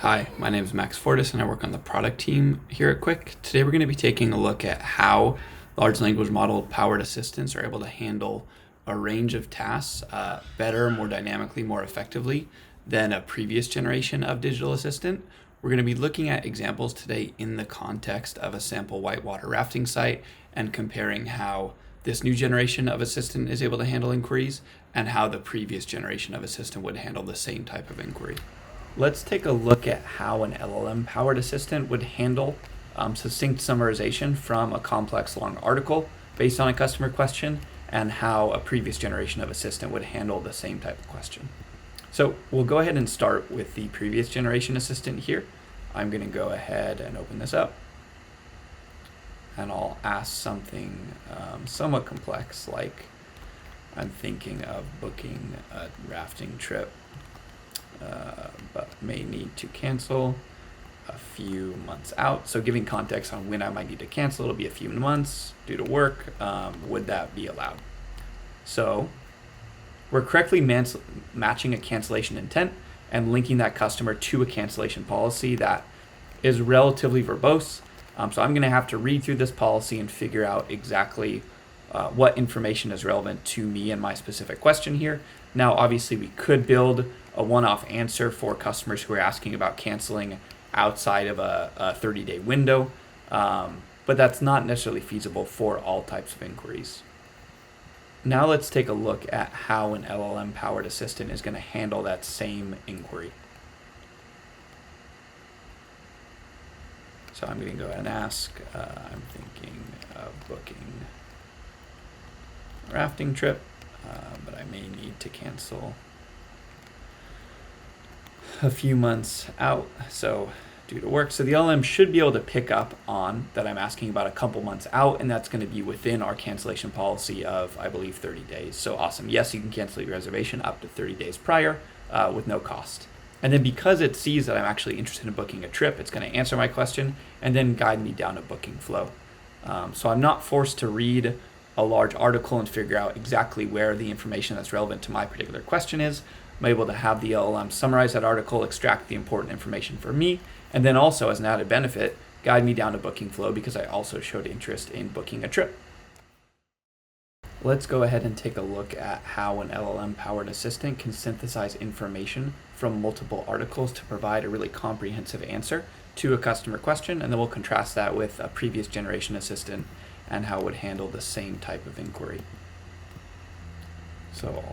Hi, my name is Max Fortis and I work on the product team here at Quiq. Today we're going to be taking a look at how large language model powered assistants are able to handle a range of tasks better, more dynamically, more effectively than a previous generation of digital assistant. We're going to be looking at examples today in the context of a sample whitewater rafting site and comparing how this new generation of assistant is able to handle inquiries and how the previous generation of assistant would handle the same type of inquiry. Let's take a look at how an LLM-powered assistant would handle succinct summarization from a complex long article based on a customer question, and how a previous generation of assistant would handle the same type of question. So we'll go ahead and start with the previous generation assistant here. I'm going to go ahead and open this up, and I'll ask something somewhat complex, like I'm thinking of booking a rafting trip but may need to cancel a few months out. So giving context on when I might need to cancel, it'll be a few months due to work. Would that be allowed? So we're correctly matching a cancellation intent and linking that customer to a cancellation policy that is relatively verbose. So I'm going to have to read through this policy and figure out exactly what information is relevant to me and my specific question here. Now, obviously, we could build a one-off answer for customers who are asking about canceling outside of a 30-day window, but that's not necessarily feasible for all types of inquiries. Now let's take a look at how an LLM-powered assistant is going to handle that same inquiry. So I'm going to go ahead and ask, I'm thinking of booking a rafting trip, but I may need to cancel a few months out, so due to work. So the LLM should be able to pick up on that I'm asking about a couple months out, and that's going to be within our cancellation policy of, I believe, 30 days. So awesome. Yes, you can cancel your reservation up to 30 days prior with no cost. And then because it sees that I'm actually interested in booking a trip, it's going to answer my question and then guide me down a booking flow. So I'm not forced to read a large article and figure out exactly where the information that's relevant to my particular question is. I'm able to have the LLM summarize that article, extract the important information for me, and then also, as an added benefit, guide me down a booking flow because I also showed interest in booking a trip. Let's go ahead and take a look at how an LLM-powered assistant can synthesize information from multiple articles to provide a really comprehensive answer to a customer question, and then we'll contrast that with a previous generation assistant and how it would handle the same type of inquiry. So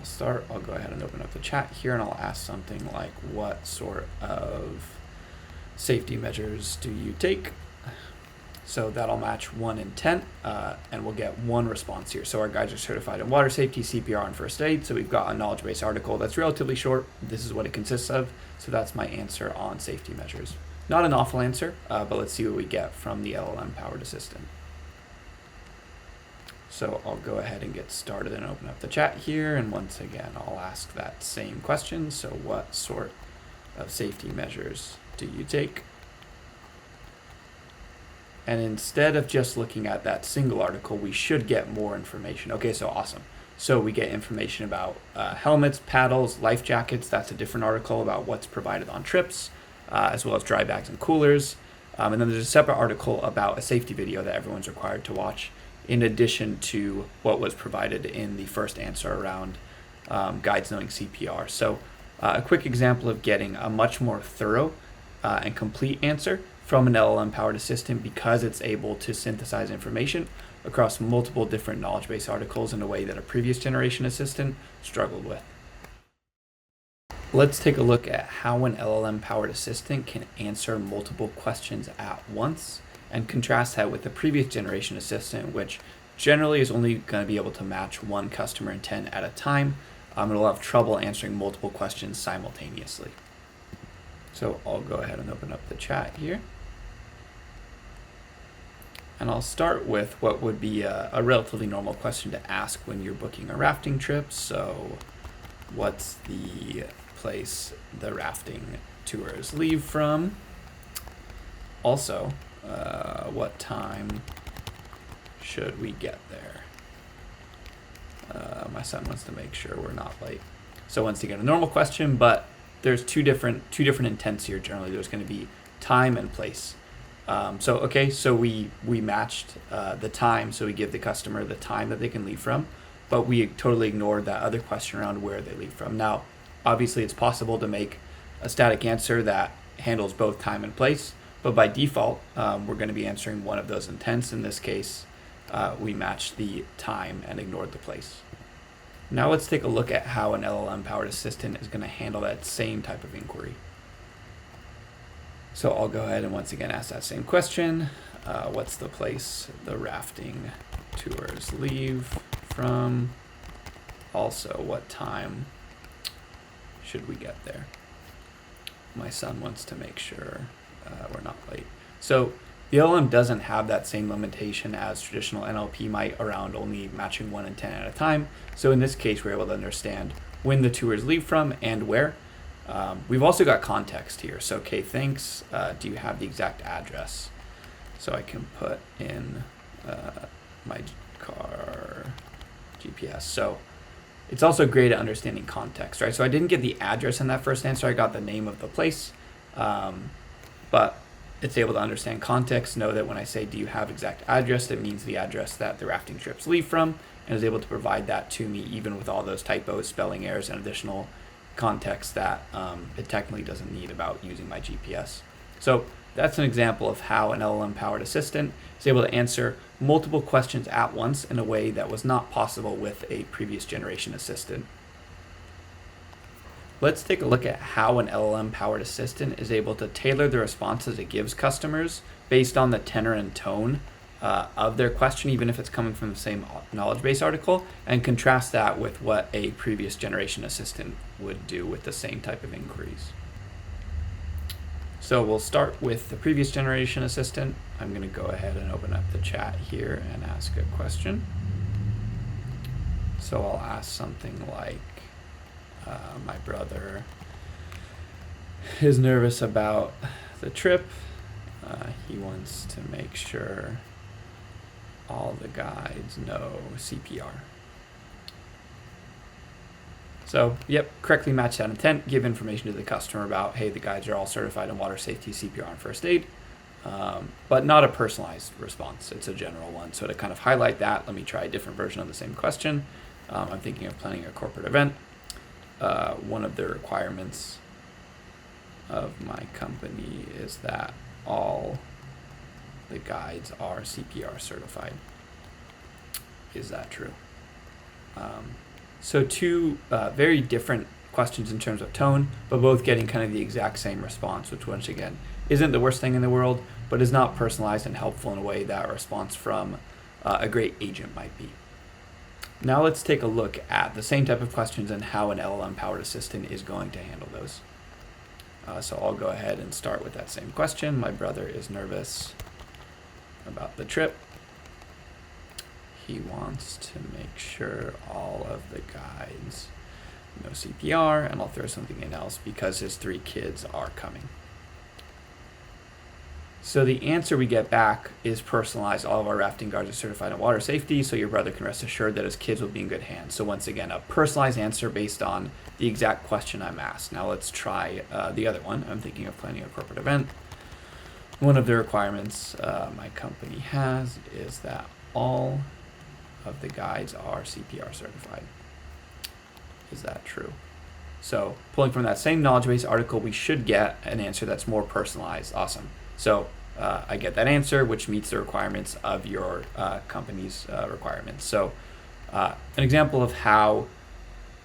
I'll go ahead and open up the chat here, and I'll ask something like, what sort of safety measures do you take? So that'll match 1 in 10, and we'll get one response here. So our guides are certified in water safety, CPR, and first aid. So we've got a knowledge-based article that's relatively short. This is what it consists of. So that's my answer on safety measures. Not an awful answer, but let's see what we get from the LLM-powered assistant. So I'll go ahead and get started and open up the chat here. And once again, I'll ask that same question. So what sort of safety measures do you take? And instead of just looking at that single article, we should get more information. Okay, so awesome. So we get information about helmets, paddles, life jackets. That's a different article about what's provided on trips, as well as dry bags and coolers. And then there's a separate article about a safety video that everyone's required to watch, in addition to what was provided in the first answer around guides knowing CPR. So a quick example of getting a much more thorough and complete answer from an LLM-powered assistant because it's able to synthesize information across multiple different knowledge-based articles in a way that a previous generation assistant struggled with. Let's take a look at how an LLM-powered assistant can answer multiple questions at once, and contrast that with the previous generation assistant, which generally is only going to be able to match one customer intent at a time. It'll have trouble answering multiple questions simultaneously. So I'll go ahead and open up the chat here. And I'll start with what would be a relatively normal question to ask when you're booking a rafting trip. So what's the place the rafting tours leave from? Also, what time should we get there? My son wants to make sure we're not late. So once again, a normal question, but there's two different intents here. Generally, there's going to be time and place. So we matched the time, so we give the customer the time that they can leave from, but we totally ignored that other question around where they leave from. Now, obviously, it's possible to make a static answer that handles both time and place, but by default, we're going to be answering one of those intents. In this case, we matched the time and ignored the place. Now let's take a look at how an LLM-powered assistant is going to handle that same type of inquiry. So I'll go ahead and once again ask that same question. What's the place the rafting tours leave from? Also, what time should we get there? My son wants to make sure we're not late. So the LLM doesn't have that same limitation as traditional NLP might around only matching one intent at a time. So in this case, we're able to understand when the tours leave from and where. We've also got context here. So, okay, thanks. Do you have the exact address? So I can put in my car GPS. So it's also great at understanding context, right? So I didn't get the address in that first answer. I got the name of the place, but it's able to understand context, know that when I say, do you have exact address, it means the address that the rafting trips leave from, and is able to provide that to me even with all those typos, spelling errors, and additional context that it technically doesn't need about using my GPS. So that's an example of how an LLM-powered assistant is able to answer multiple questions at once in a way that was not possible with a previous generation assistant. Let's take a look at how an LLM-powered assistant is able to tailor the responses it gives customers based on the tenor and tone of their question, even if it's coming from the same knowledge base article, and contrast that with what a previous generation assistant would do with the same type of inquiries. So we'll start with the previous generation assistant. I'm going to go ahead and open up the chat here and ask a question. So I'll ask something like, my brother is nervous about the trip. He wants to make sure all the guides know CPR. So, yep, correctly match that intent, give information to the customer about, hey, the guides are all certified in water safety, CPR, and first aid, but not a personalized response. It's a general one. So to kind of highlight that, let me try a different version of the same question. I'm thinking of planning a corporate event. One of the requirements of my company is that all the guides are CPR certified. Is that true? So two very different questions in terms of tone, but both getting kind of the exact same response, which once again isn't the worst thing in the world, but is not personalized and helpful in a way that a response from a great agent might be. Now let's take a look at the same type of questions and how an LLM-powered assistant is going to handle those. So I'll go ahead and start with that same question. My brother is nervous about the trip. He wants to make sure all of the guides know CPR, and I'll throw something in else because his 3 kids are coming. So the answer we get back is personalized. All of our rafting guards are certified in water safety, so your brother can rest assured that his kids will be in good hands. So once again, a personalized answer based on the exact question I'm asked. Now let's try the other one. I'm thinking of planning a corporate event. One of the requirements my company has is that all of the guides are CPR certified. Is that true? So pulling from that same knowledge base article, we should get an answer that's more personalized. Awesome. So I get that answer, which meets the requirements of your company's requirements. So an example of how,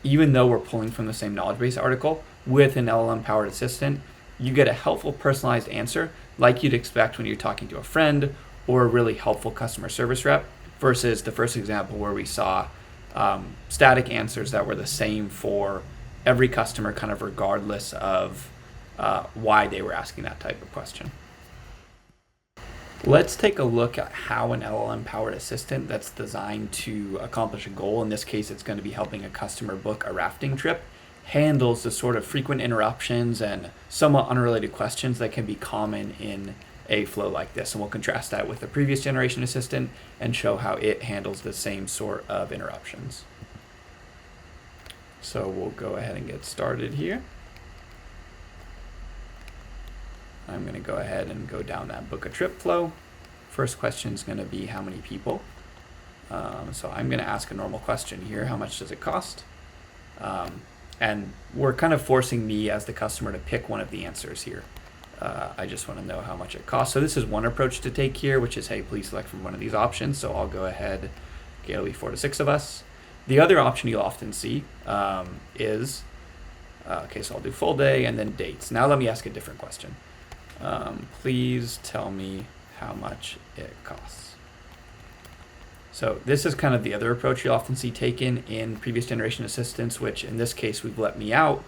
even though we're pulling from the same knowledge base article, with an LLM-powered assistant, you get a helpful personalized answer like you'd expect when you're talking to a friend or a really helpful customer service rep, versus the first example where we saw static answers that were the same for every customer, kind of regardless of why they were asking that type of question. Let's take a look at how an LLM-powered assistant that's designed to accomplish a goal, in this case it's going to be helping a customer book a rafting trip, handles the sort of frequent interruptions and somewhat unrelated questions that can be common in a flow like this. And we'll contrast that with the previous generation assistant and show how it handles the same sort of interruptions. So we'll go ahead and get started here. I'm going to go ahead and go down that book a trip flow. First question is going to be how many people. So I'm going to ask a normal question here. How much does it cost? And we're kind of forcing me as the customer to pick one of the answers here. I just want to know how much it costs. So this is one approach to take here, which is, hey, please select from one of these options. So I'll go ahead, okay, it'll be 4 to 6 of us. The other option you'll often see is, okay, so I'll do full day and then dates. Now let me ask a different question. Please tell me how much it costs. So this is kind of the other approach you'll often see taken in previous generation assistants, which in this case we've let me out.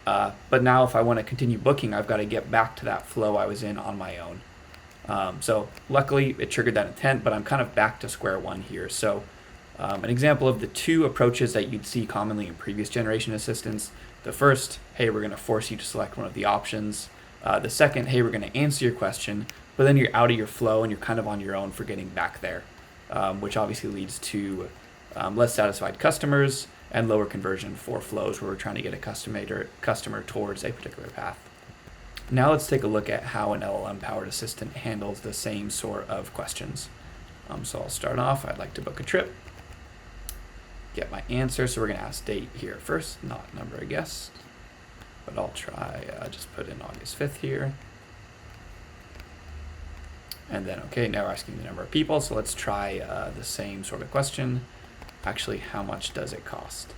But now if I want to continue booking, I've got to get back to that flow I was in on my own. So luckily it triggered that intent, but I'm kind of back to square one here. So an example of the two approaches that you'd see commonly in previous generation assistants. The first, hey, we're going to force you to select one of the options. The second, hey, we're going to answer your question, but then you're out of your flow and you're kind of on your own for getting back there, which obviously leads to less satisfied customers and lower conversion for flows where we're trying to get a customer towards a particular path. Now let's take a look at how an LLM-powered assistant handles the same sort of questions. So I'll start off, I'd like to book a trip, get my answer. So we're going to ask date here first, not number of guests, but I'll try, just put in August 5th here. And then, okay, now we're asking the number of people. So let's try the same sort of question. Actually, how much does it cost?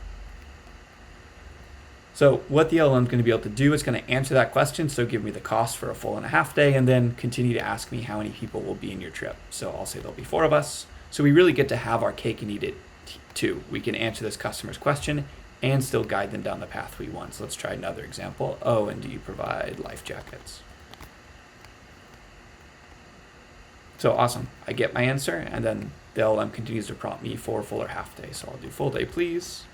So what the LLM is going to be able to do is going to answer that question. So give me the cost for a full and a half day, and then continue to ask me how many people will be in your trip. So I'll say there'll be 4 of us. So we really get to have our cake and eat it too. We can answer this customer's question and still guide them down the path we want. So let's try another example. Oh, and do you provide life jackets? So awesome, I get my answer, and then the LLM continues to prompt me for full or half day. So I'll do full day, please.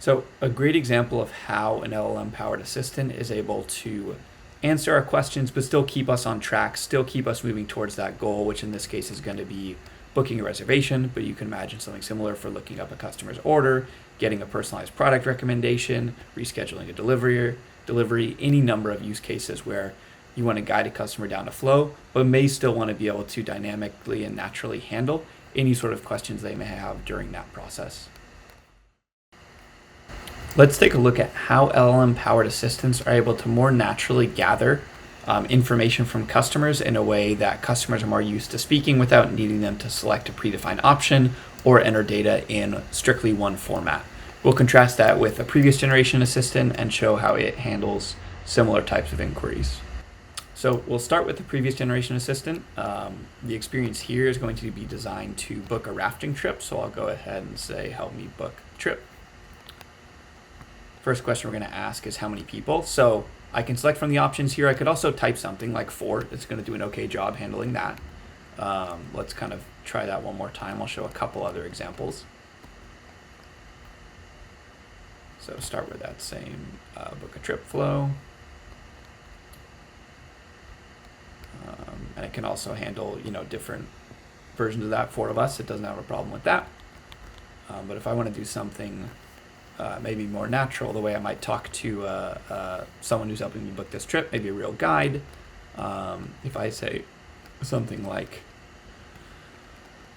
So a great example of how an LLM-powered assistant is able to answer our questions, but still keep us on track, still keep us moving towards that goal, which in this case is going to be booking a reservation, but you can imagine something similar for looking up a customer's order, getting a personalized product recommendation, rescheduling a delivery, any number of use cases where you want to guide a customer down a flow, but may still want to be able to dynamically and naturally handle any sort of questions they may have during that process. Let's take a look at how LLM-powered assistants are able to more naturally gather information from customers in a way that customers are more used to speaking without needing them to select a predefined option or enter data in strictly one format. We'll contrast that with a previous generation assistant and show how it handles similar types of inquiries. So we'll start with the previous generation assistant. The experience here is going to be designed to book a rafting trip. So I'll go ahead and say, help me book a trip. First question we're going to ask is how many people. So I can select from the options here. I could also type something like 4. It's going to do an okay job handling that. Let's kind of try that one more time. I'll show a couple other examples. So start with that same book a trip flow. And it can also handle, different versions of that. 4 of us, it doesn't have a problem with that. But if I want to do something maybe more natural, the way I might talk to someone who's helping me book this trip, maybe a real guide. If I say something like,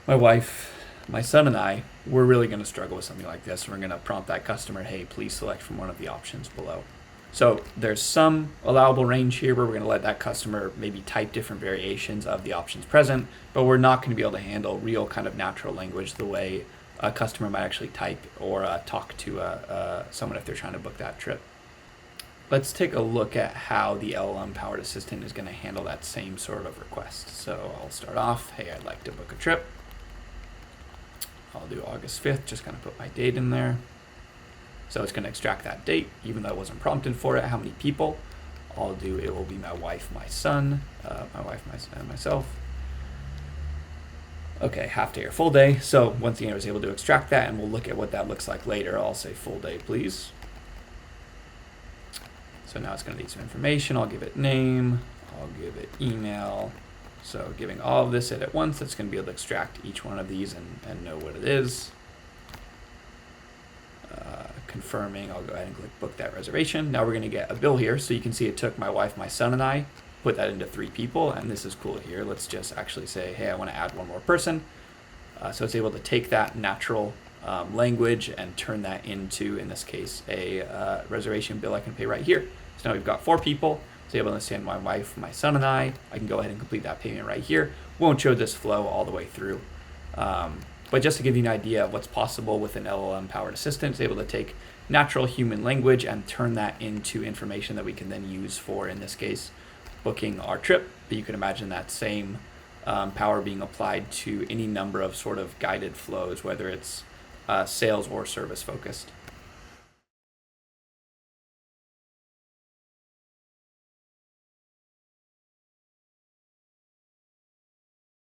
my wife, my son, and I, we're really going to struggle with something like this. We're going to prompt that customer, hey, please select from one of the options below. So there's some allowable range here where we're going to let that customer maybe type different variations of the options present, but we're not going to be able to handle real kind of natural language the way a customer might actually type or talk to someone if they're trying to book that trip. Let's take a look at how the LLM-powered assistant is going to handle that same sort of request. So I'll start off, hey, I'd like to book a trip. I'll do August 5th, just kind of put my date in there. So it's going to extract that date, even though it wasn't prompted for it. How many people? I'll do, it will be my wife, my son, and myself. Okay, half day or full day. So once again, I was able to extract that, and we'll look at what that looks like later. I'll say full day, please. So now it's going to need some information. I'll give it name. I'll give it email. So giving all of this at once, it's going to be able to extract each one of these and know what it is. confirming. I'll go ahead and click book that reservation. Now we're going to get a bill here. So you can see it took my wife, my son, and I, put that into 3 people. And this is cool here. Let's just actually say, hey, I want to add one more person. So it's able to take that natural language and turn that into, in this case, a reservation bill I can pay right here. So now we've got 4 people. It's able to understand my wife, my son, and I. I can go ahead and complete that payment right here. Won't show this flow all the way through. But just to give you an idea of what's possible with an LLM-powered assistant, it's able to take natural human language and turn that into information that we can then use for, in this case, booking our trip. But you can imagine that same power being applied to any number of sort of guided flows, whether it's sales or service focused.